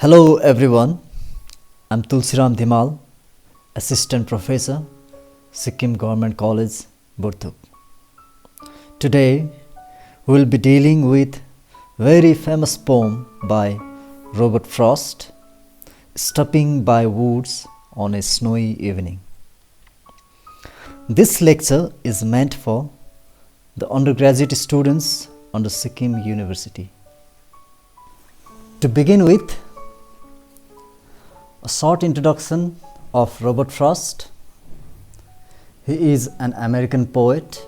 Hello everyone, I'm Tulsi Dhimal, Assistant Professor, Sikkim Government College, Burtuk. Today we will be dealing with very famous poem by Robert Frost, Stopping by Woods on a Snowy Evening. This lecture is meant for the undergraduate students under Sikkim University. To begin with, a short introduction of Robert Frost. He is an American poet.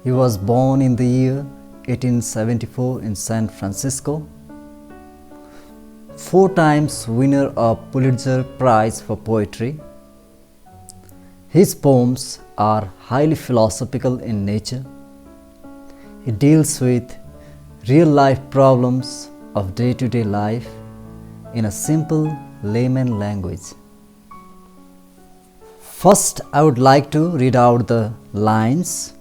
He was born in the year 1874 in San Francisco. 4 times winner of Pulitzer Prize for Poetry. His poems are highly philosophical in nature. He deals with real-life problems of day-to-day life in a simple layman language. First, I would like to read out the lines.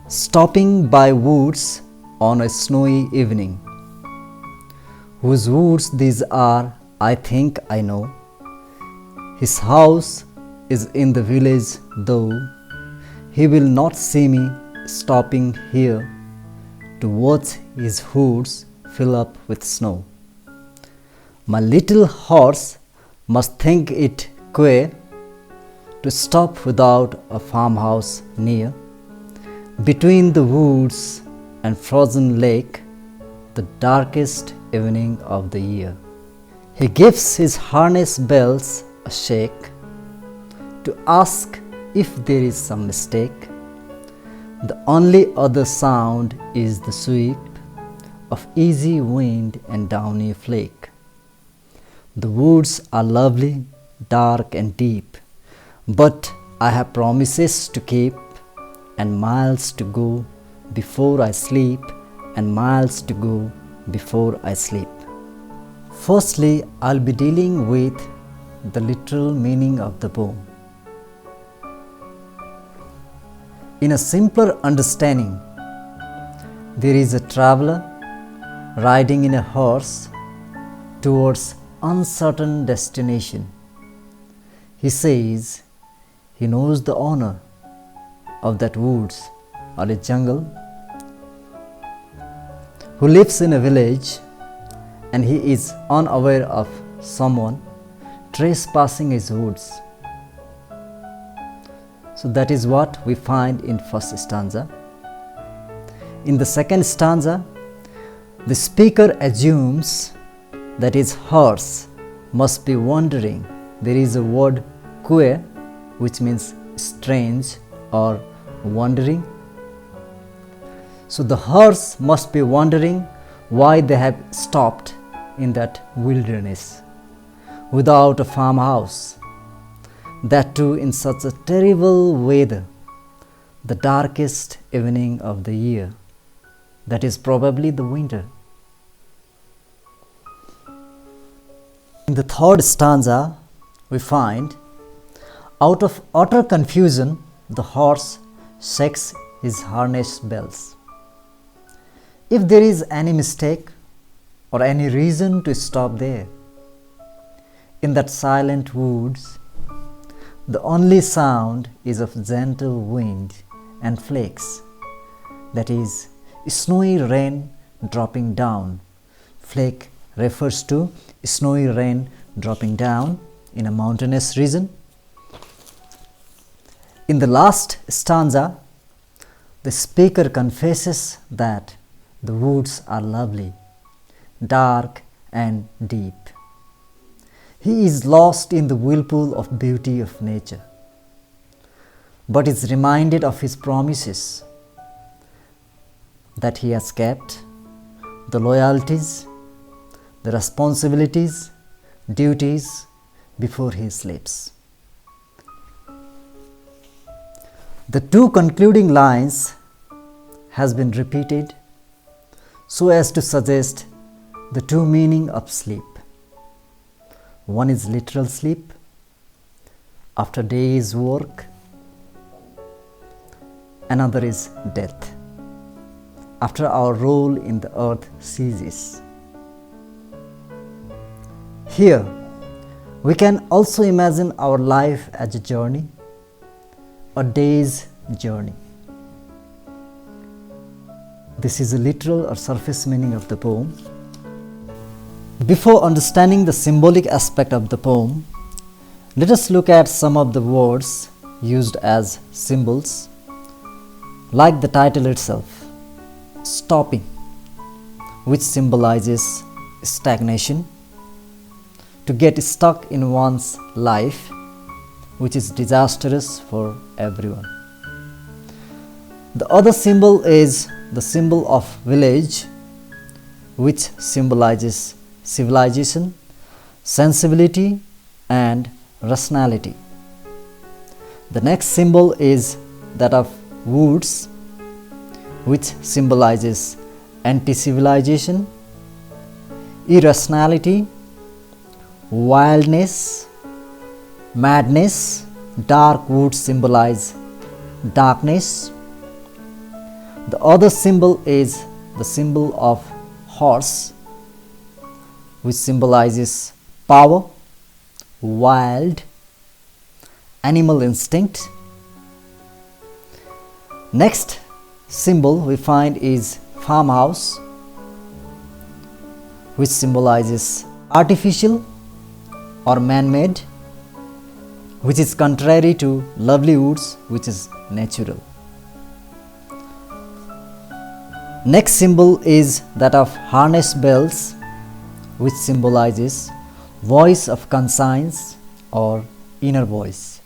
Stopping by woods on a snowy evening. Whose woods these are, I think I know. His house is in the village, though he will not see me stopping here to watch his hoods fill up with snow. My little horse must think it queer to stop without a farmhouse near. Between the woods and frozen lake, the darkest evening of the year. He gives his harness bells a shake to ask if there is some mistake. The only other sound is the sweep of easy wind and downy flake. The woods are lovely, dark and deep, but I have promises to keep and miles to go before I sleep and miles to go before I sleep. Firstly, I'll be dealing with the literal meaning of the poem. In a simpler understanding, there is a traveler riding in a horse towards uncertain destination. He says he knows the owner of that woods or a jungle, who lives in a village, and he is unaware of someone trespassing his woods. So that is what we find in first stanza. In the second stanza, the speaker assumes that his horse must be wandering. There is a word queer, which means strange or wandering. So the horse must be wondering why they have stopped in that wilderness without a farmhouse, that too in such a terrible weather, the darkest evening of the year, that is probably the winter. In the third stanza, we find, out of utter confusion, the horse shakes his harness bells. If there is any mistake or any reason to stop there, in that silent woods, the only sound is of gentle wind and flakes, that is, snowy rain dropping down. Flake refers to snowy rain dropping down in a mountainous region. In the last stanza, the speaker confesses that the woods are lovely, dark and deep. He is lost in the whirlpool of beauty of nature, but is reminded of his promises that he has kept, the loyalties, the responsibilities, duties before he sleeps. The 2 concluding lines has been repeated so as to suggest the 2 meaning of sleep. One is literal sleep after day's work. Another is death after our role in the earth ceases. Here, we can also imagine our life as a journey, a day's journey. This is a literal or surface meaning of the poem. Before understanding the symbolic aspect of the poem, let us look at some of the words used as symbols, like the title itself, stopping, which symbolizes stagnation, to get stuck in one's life, which is disastrous for everyone. The other symbol is the symbol of village, which symbolizes civilization, sensibility, and rationality. The next symbol is that of woods, which symbolizes anti-civilization, irrationality, wildness, madness. Dark woods symbolize darkness. The other symbol is the symbol of horse, which symbolizes power, wild, animal instinct. Next symbol we find is farmhouse, which symbolizes artificial or man-made, which is contrary to lovely woods, which is natural. Next symbol is that of harness bells, which symbolizes voice of conscience or inner voice.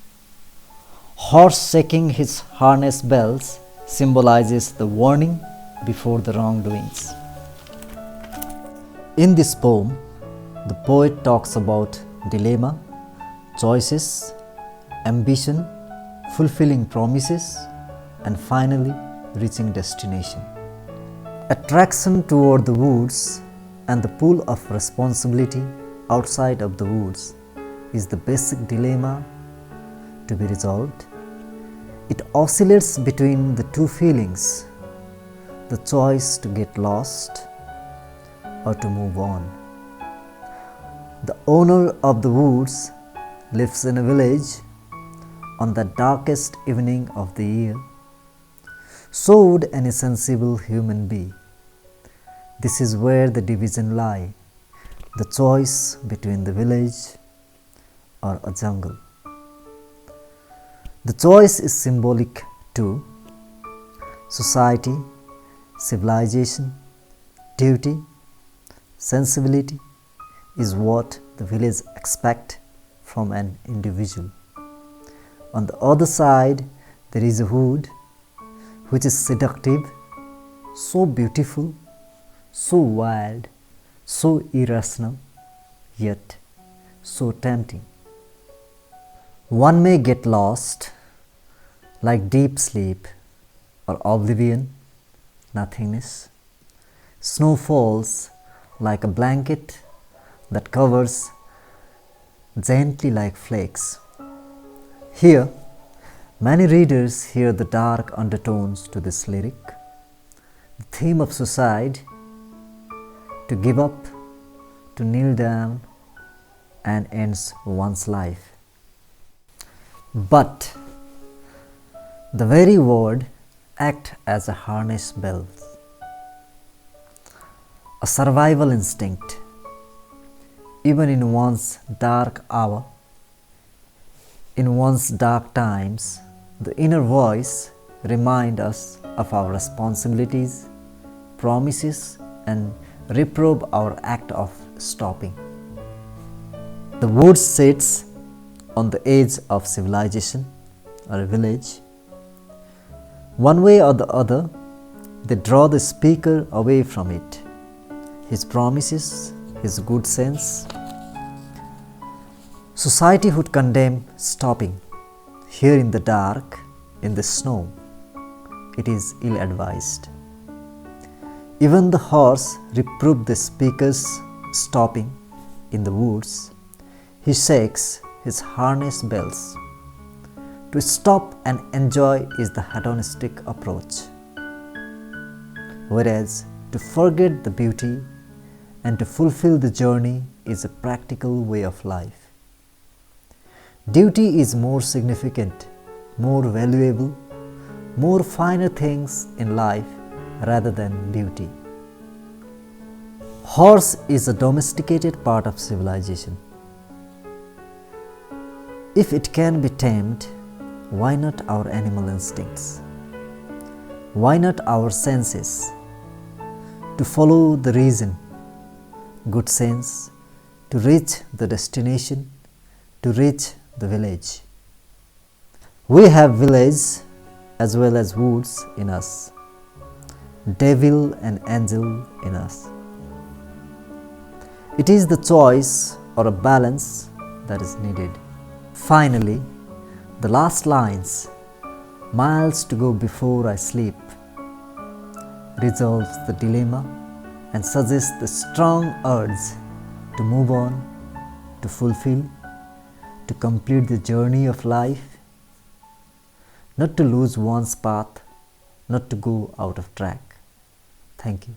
Horse shaking his harness bells symbolizes the warning before the wrongdoings. In this poem, the poet talks about dilemma, choices, ambition, fulfilling promises, and finally reaching destination. Attraction toward the woods and the pull of responsibility outside of the woods is the basic dilemma to be resolved. It oscillates between the two feelings, the choice to get lost or to move on. The owner of the woods lives in a village on the darkest evening of the year. So would any sensible human be. This is where the division lies, the choice between the village or a jungle. The choice is symbolic too. Society, civilization, duty, sensibility is what the village expects from an individual. On the other side, there is a wood which is seductive, so beautiful, so wild, so irrational, yet so tempting. One may get lost like deep sleep or oblivion, nothingness. Snow falls like a blanket that covers gently like flakes. Here, many readers hear the dark undertones to this lyric, the theme of suicide, to give up, to kneel down, and ends one's life. But the very word acts as a harness bell, a survival instinct. Even in one's dark hour, in one's dark times, the inner voice reminds us of our responsibilities, promises, and reprobe our act of stopping. The wood sits on the edge of civilization or a village. One way or the other, they draw the speaker away from it, his promises, his good sense. Society would condemn stopping. Here in the dark, in the snow, it is ill-advised. Even the horse reproved the speaker's stopping in the woods. He shakes his harness bells. To stop and enjoy is the hedonistic approach, whereas to forget the beauty and to fulfill the journey is a practical way of life. Duty is more significant, more valuable, more finer things in life rather than beauty. Horse is a domesticated part of civilization. If it can be tamed, why not our animal instincts? Why not our senses? To follow the reason, good sense, to reach the destination, to reach the village. We have village as well as woods in us, devil and angel in us. It is the choice or a balance that is needed. Finally, the last lines, miles to go before I sleep, resolves the dilemma and suggests the strong urge to move on, to fulfill, to complete the journey of life, not to lose one's path, not to go out of track. Thank you.